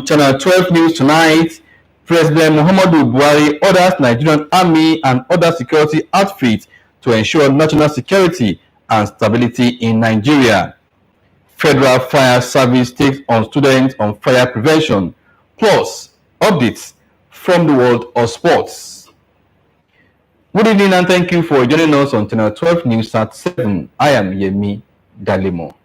Channel 12 News tonight, President Muhammadu Buhari orders Nigerian Army and other security outfits to ensure national security and stability in Nigeria. Federal Fire Service takes on students on fire prevention, plus updates from the world of sports. Good evening and thank you for joining us on Channel 12 News at 7. I am Yemi Dalemo.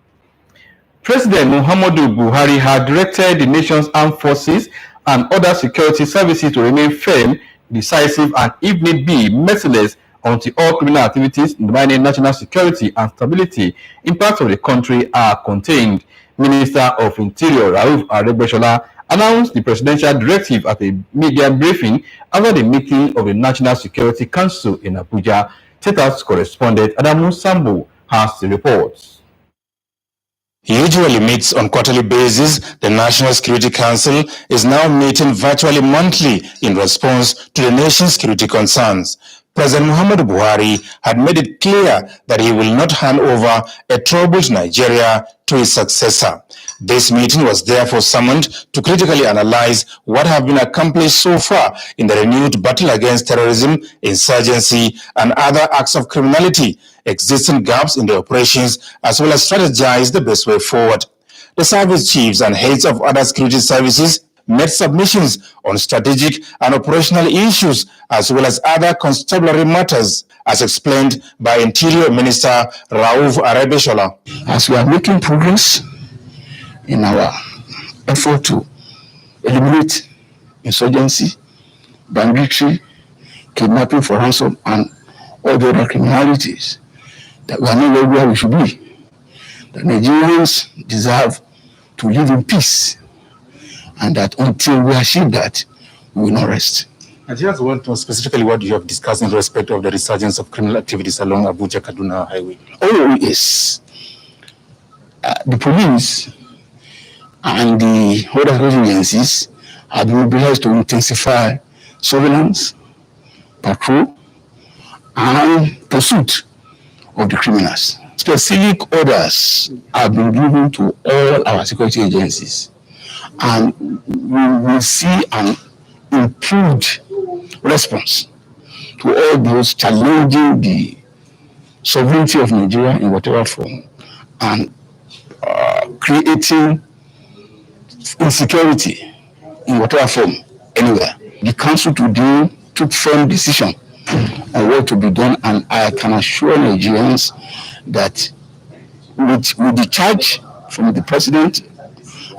President Muhammadu Buhari had directed the nation's armed forces and other security services to remain firm, decisive, and if need be, merciless until all criminal activities undermining national security and stability in parts of the country are contained. Minister of Interior Rauf Aregbesola announced the presidential directive at a media briefing after the meeting of the National Security Council in Abuja. State House correspondent Adamu Sambo has the reports. He usually meets on quarterly basis. The National Security Council is now meeting virtually monthly in response to the nation's security concerns. President Muhammadu Buhari had made it clear that he will not hand over a troubled Nigeria to his successor. This meeting was therefore summoned to critically analyze what have been accomplished so far in the renewed battle against terrorism, insurgency, and other acts of criminality, existing gaps in the operations, as well as strategize the best way forward. The service chiefs and heads of other security services made submissions on strategic and operational issues, as well as other constabulary matters, as explained by Interior Minister Rauf Aregbesola. As we are making progress in our effort to eliminate insurgency, banditry, kidnapping for ransom, and all the other criminalities, that we are not where we should be. The Nigerians deserve to live in peace, and that until we achieve that, we will not rest. I just want to know specifically what you have discussed in respect of the resurgence of criminal activities along Abuja-Kaduna Highway. Oh, yes. The police and the other agencies have been mobilized to intensify surveillance, patrol, and pursuit of the criminals. Specific orders have been given to all our security agencies, and we will see an improved response to all those challenging the sovereignty of Nigeria in whatever form and creating insecurity in whatever form anywhere. The council today took firm decision on what to be done, and I can assure Nigerians that with the charge from the president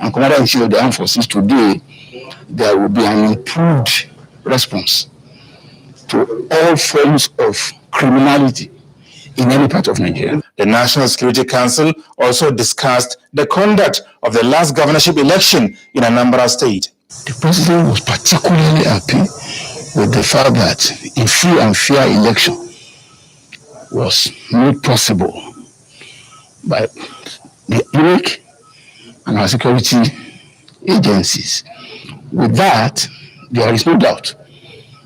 and Commander-in-Chief of the Armed Forces today, there will be an improved response to all forms of criminality in any part of Nigeria. The National Security Council also discussed the conduct of the last governorship election in Anambra State. The president was particularly happy with the fact that a free and fair election was made possible by the INEC and our security agencies. With that, there is no doubt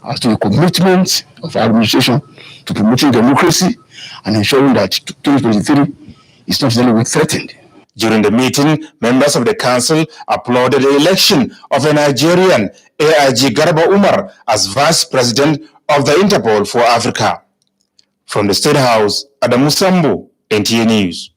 as to the commitment of our administration to promoting democracy and ensuring that 2023 is not really threatened. During the meeting, members of the council applauded the election of a Nigerian, AIG Garba Umar, as Vice President of the Interpol for Africa. From the State House, Adamu Sambo, NTA News.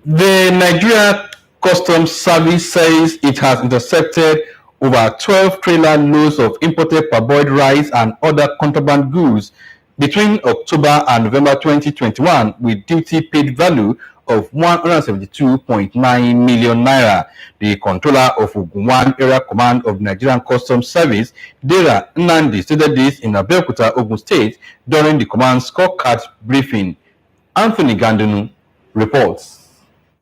The Nigeria Customs Service says it has intercepted over 12 trailer loads of imported parboiled rice and other contraband goods between October and November 2021 with duty paid value of 172.9 million naira. The controller of Ogun Area Command of Nigerian Customs Service, Dera Nnamdi, stated this in Abeokuta, Ogun State during the command scorecard briefing. Anthony Gandunu reports.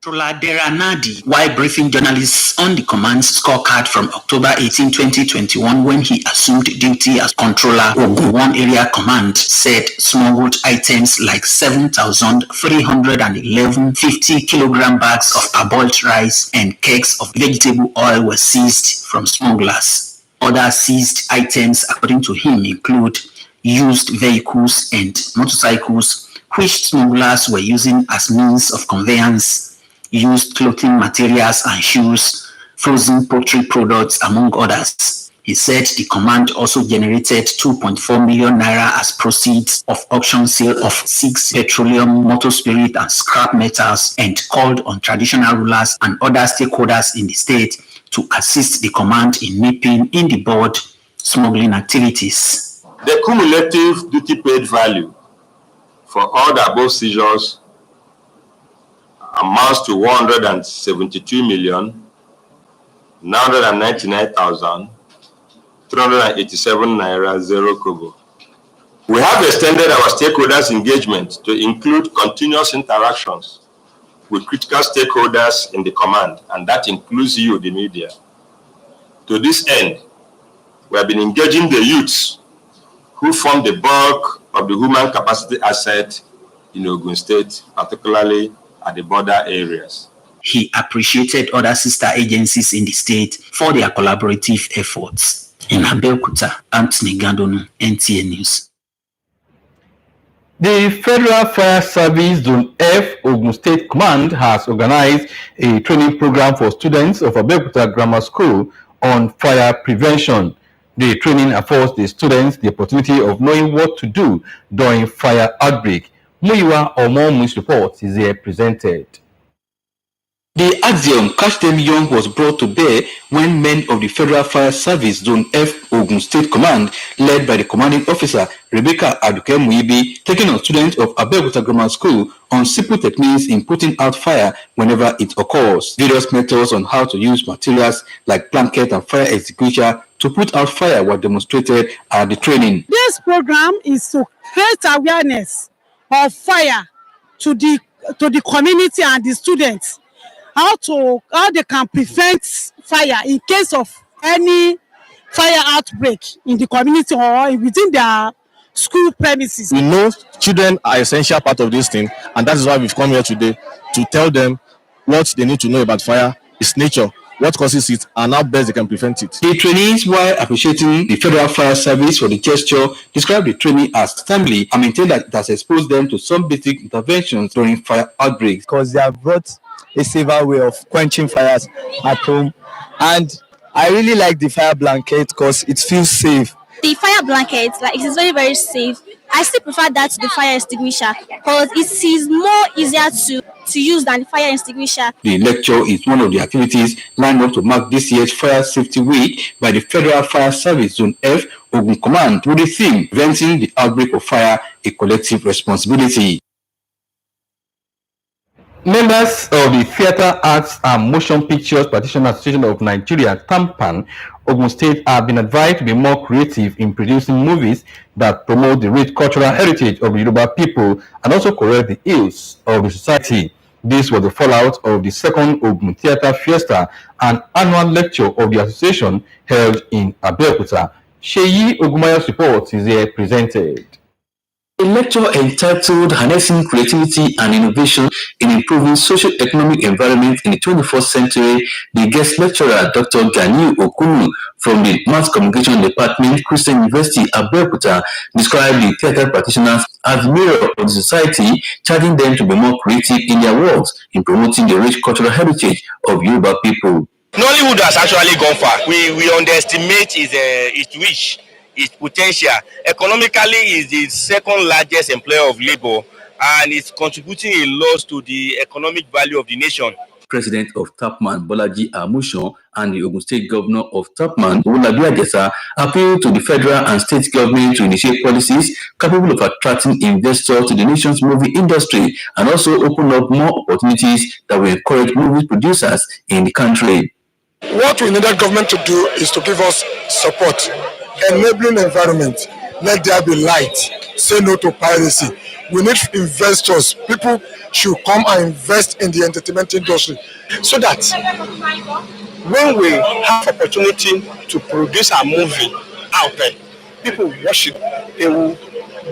Controller Dera Nnamdi, while briefing journalists on the command's scorecard from October 18, 2021, when he assumed duty as controller of Ogun Area Command, said smuggled items like 7,311 50-kilogram bags of parboiled rice and kegs of vegetable oil were seized from smugglers. Other seized items, according to him, include used vehicles and motorcycles, which smugglers were using as means of conveyance, used clothing materials and shoes, frozen poultry products, among others. He said the command also generated 2.4 million naira as proceeds of auction sale of 6 petroleum, motor spirit, and scrap metals, and called on traditional rulers and other stakeholders in the state to assist the command in nipping in the bud smuggling activities. The cumulative duty paid value for all the above seizures amounts to 172,999,387 naira 0 kobo. We have extended our stakeholders' engagement to include continuous interactions with critical stakeholders in the command, and that includes you, the media. To this end, we have been engaging the youths who form the bulk of the human capacity asset in Ogun State, particularly at the border areas. He appreciated other sister agencies in the state for their collaborative efforts. In Abeokuta, Anthony Gandonu, NTA News. The Federal Fire Service Zone F Ogun State Command has organized a training program for students of Abeokuta Grammar School on fire prevention. The training affords the students the opportunity of knowing what to do during fire outbreak. Muyiwa Omomu's report is here presented. The axiom "Catch them young" was brought to bear when men of the Federal Fire Service Zone F Ogun State Command, led by the commanding officer Rebecca Aduke Muibi, taking on students of Abeokuta Grammar School on simple techniques in putting out fire whenever it occurs. Various methods on how to use materials like blanket and fire extinguisher to put out fire were demonstrated at the training. This program is to create awareness of fire to the community and the students. How they can prevent fire in case of any fire outbreak in the community or within their school premises. We know children are an essential part of this thing, and that is why we've come here today to tell them what they need to know about fire, its nature, what causes it, and how best they can prevent it. The trainees, while appreciating the Federal Fire Service for the gesture, described the training as timely and maintained that it has exposed them to some basic interventions during fire outbreaks. Because they have brought a safer way of quenching fires at home, and I really like the fire blanket because it feels safe. The fire blanket, it is very, very safe. I still prefer that to the fire extinguisher because it is more easier to use than the fire extinguisher. The lecture is one of the activities lined up to mark this year's Fire Safety Week by the Federal Fire Service Zone F Ogun Command with the theme "Preventing the Outbreak of Fire, a Collective Responsibility." Members of the Theatre Arts and Motion Pictures Practitioners Association of Nigeria, TAMPAN, Ogun State, have been advised to be more creative in producing movies that promote the rich cultural heritage of the Yoruba people and also correct the ills of the society. This was the fallout of the second Ogun Theatre Fiesta, an annual lecture of the association held in Abeokuta. Sheyi Ogumaya's report is here presented. A lecture entitled "Harnessing Creativity and Innovation in Improving Socio-Economic Environment in the 21st Century," the guest lecturer, Dr. Ganiu Okunu from the Mass Communication Department, Christian University, Abeokuta, described the theatre practitioners as mirror of the society, charging them to be more creative in their works in promoting the rich cultural heritage of Yoruba people. Nollywood has actually gone far. We underestimate its reach, its potential. Economically, is the second largest employer of labor, and it's contributing a lot to the economic value of the nation. President of Tapman, Bolaji Amushon, and the Ogun State Governor of Tapman, Olabi Ajesa, appealed to the federal and state government to initiate policies capable of attracting investors to the nation's movie industry and also open up more opportunities that will encourage movie producers in the country. What we need the government to do is to give us support, enabling environment, let there be light, say no to piracy. We need investors. People should come and invest in the entertainment industry so that when we have opportunity to produce a movie out there, people watch it, they will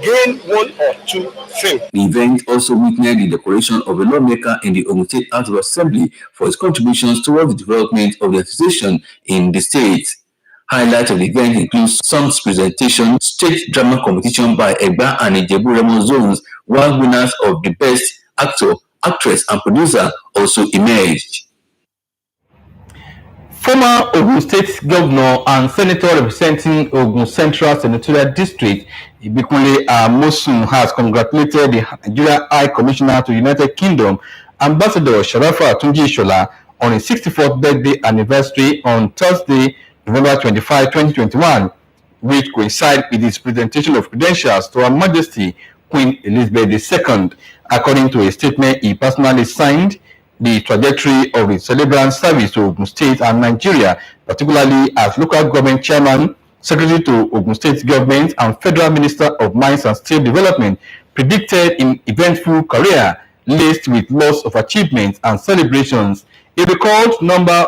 gain one or two things. The event also witnessed the decoration of a lawmaker in the Ogun State House of Assembly for his contributions towards the development of the association in the state. Highlights of the event include songs presentation, stage drama competition by Egba and Ijebu Remo zones, while winners of the Best Actor, Actress and Producer also emerged. Former Ogun State Governor and Senator representing Ogun Central Senatorial District, Ibikunle Amosun, has congratulated the Nigeria High Commissioner to the United Kingdom, Ambassador Sharafa Tunji Shola, on his 64th birthday anniversary on Thursday, November 25, 2021, which coincides with his presentation of credentials to Her Majesty Queen Elizabeth II. According to a statement he personally signed, the trajectory of his celebrant service to Ogun State and Nigeria, particularly as local government chairman, secretary to Ogun State government, and federal minister of mines and steel development, predicted an eventful career laced with lots of achievements and celebrations. A record number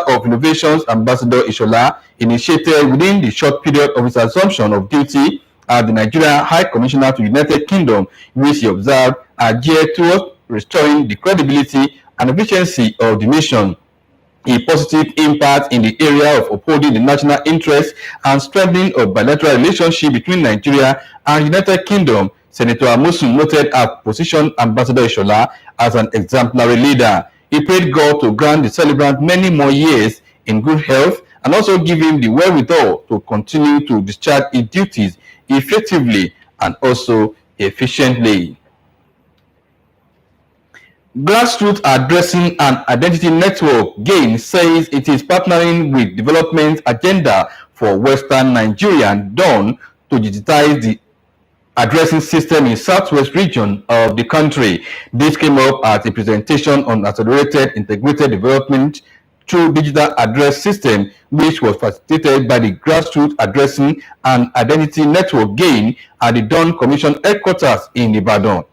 of innovations Ambassador Ishola initiated within the short period of his assumption of duty as the Nigeria High Commissioner to the United Kingdom, which he observed are geared towards restoring the credibility and efficiency of the nation, a positive impact in the area of upholding the national interest and strengthening of bilateral relationship between Nigeria and United Kingdom. Senator Amosun noted her position Ambassador Ishola as an exemplary leader. He prayed God to grant the celebrant many more years in good health and also give him the wherewithal to continue to discharge his duties effectively and also efficiently. Grassroots Addressing and Identity Network, GAIN, says it is partnering with Development Agenda for Western Nigeria (DAWN) to digitize the addressing system in southwest region of the country. This came up at a presentation on accelerated integrated development through digital address system, which was facilitated by the Grassroots Addressing and Identity Network, GAIN, at the DAWN Commission headquarters in Ibadan.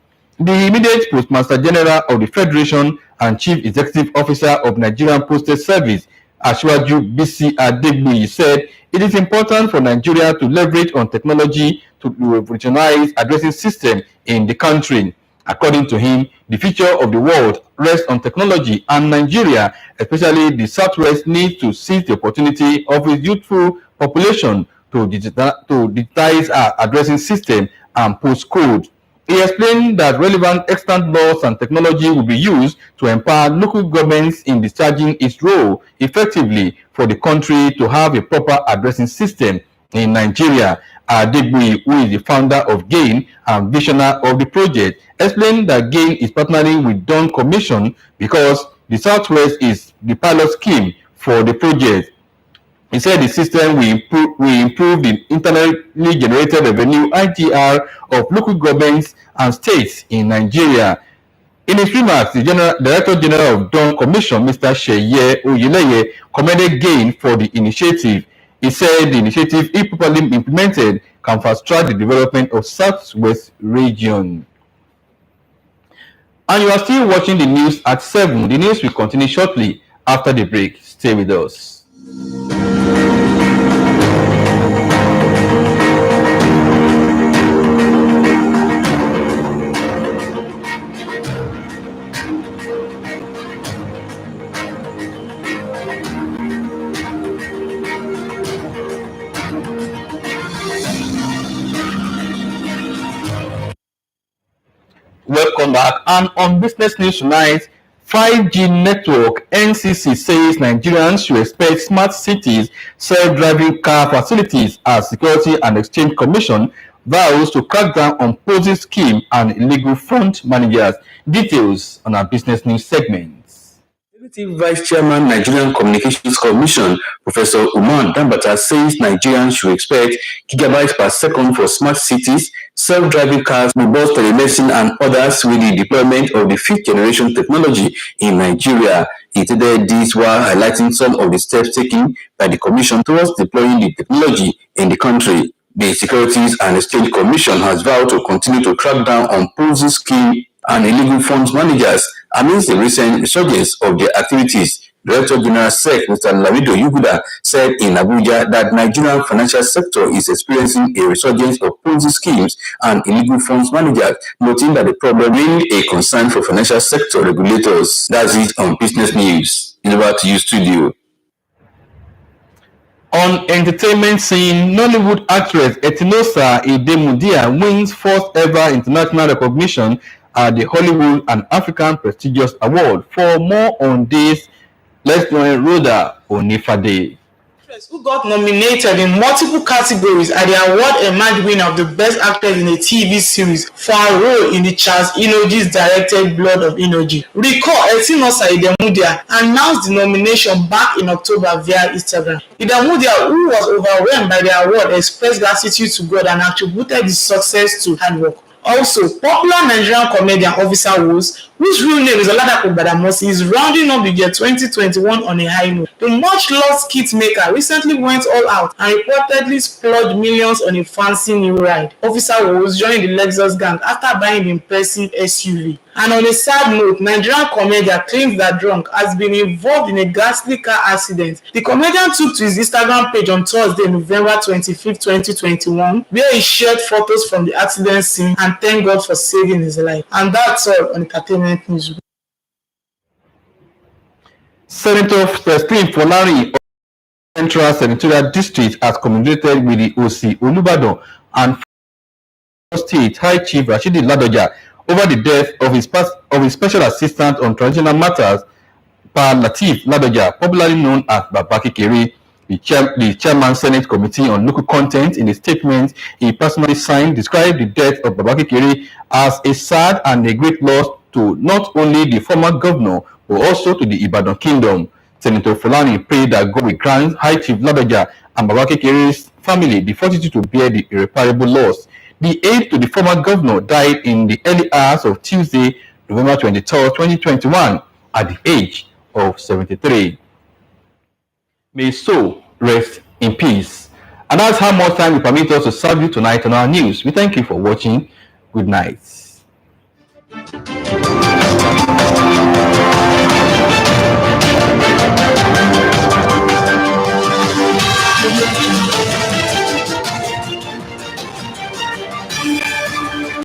The immediate Postmaster General of the Federation and Chief Executive Officer of Nigerian Postal Service, Asiwaju Bisi Adegbuyi, said it is important for Nigeria to leverage on technology to revolutionize addressing system in the country. According to him, the future of the world rests on technology, and Nigeria, especially the Southwest, needs to seize the opportunity of its youthful population to digitize our addressing system and postcode. He explained that relevant extant laws and technology will be used to empower local governments in discharging its role effectively for the country to have a proper addressing system in Nigeria. Adegbuyi, who is the founder of GAIN and visionary of the project, explained that GAIN is partnering with DAWN Commission because the Southwest is the pilot scheme for the project. He said the system will improve the internally generated revenue (IGR) of local governments and states in Nigeria. In his remarks, the Director General of DAWN Commission, Mr. Sheye Oyeleye, commended GAIN for the initiative. He said the initiative, if properly implemented, can fast-track the development of Southwest region. And you are still watching the news at 7. The news will continue shortly after the break. Stay with us. Welcome back. And on Business News tonight, 5G network, NCC says Nigerians should expect smart cities, self-driving car facilities as Security and Exchange Commission vows to crack down on Ponzi scheme and illegal fund managers. Details on our Business News segment. Executive Vice Chairman, Nigerian Communications Commission, Professor Umar Dambata, says Nigerians should expect gigabytes per second for smart cities, self-driving cars, mobile telemedicine, and others with the deployment of the fifth generation technology in Nigeria. He did this while highlighting some of the steps taken by the Commission towards deploying the technology in the country. The Securities and Exchange Commission has vowed to continue to crack down on Ponzi scheme and illegal funds managers amidst the recent resurgence of their activities. Director General SEC, Mr. Lamido Yuguda, said in Abuja that Nigerian financial sector is experiencing a resurgence of Ponzi schemes and illegal funds managers, noting that the problem remains a concern for financial sector regulators. That's it on Business News. Over to you, studio. On entertainment scene, Nollywood actress Etinosa Idemudia wins first ever international recognition at the Hollywood and African Prestigious Award. For more on this, Let's join Rhoda Onifade. Who got nominated in multiple categories at the award emerged winner of the Best Actress in a TV Series for her role in the Charles Inoji's directed Blood of Inoji. Recall Etinosa Idemudia announced the nomination back in October via Instagram. Idemudia, who was overwhelmed by the award, expressed gratitude to God and attributed the success to hard work. Also, popular Nigerian comedian Officer Woods, whose real name is Oladapo Badamosi, is rounding up the year 2021 on a high note. The much-loved skit maker recently went all out and reportedly splurged millions on a fancy new ride. Officer Woods joined the Lexus gang after buying the impressive SUV. And on a sad note, Nigerian comedian claims that drunk has been involved in a ghastly car accident. The comedian took to his Instagram page on Thursday, November 25, 2021, where he shared photos from the accident scene and thanked God for saving his life. And that's all on Entertainment News. Senator Stephen Folari of Central Senatorial District has communicated with the OC Olubadan and State High Chief Rashidi Ladoja over the death of his special assistant on traditional matters, Pa Lateef Ladoja, popularly known as Baba Kekere. The chairman Senate Committee on Local Content, in a statement he personally signed, described the death of Baba Kekere as a sad and a great loss to not only the former governor but also to the Ibadan Kingdom. Senator Fulani prayed that God will grant High Chief Ladoja and Baba Kekere's family the fortitude to bear the irreparable loss. The aide to the former governor died in the early hours of Tuesday, November 23, 2021, at the age of 73. May his soul rest in peace. And that's how much time we permit us to serve you tonight on our news. We thank you for watching. Good night.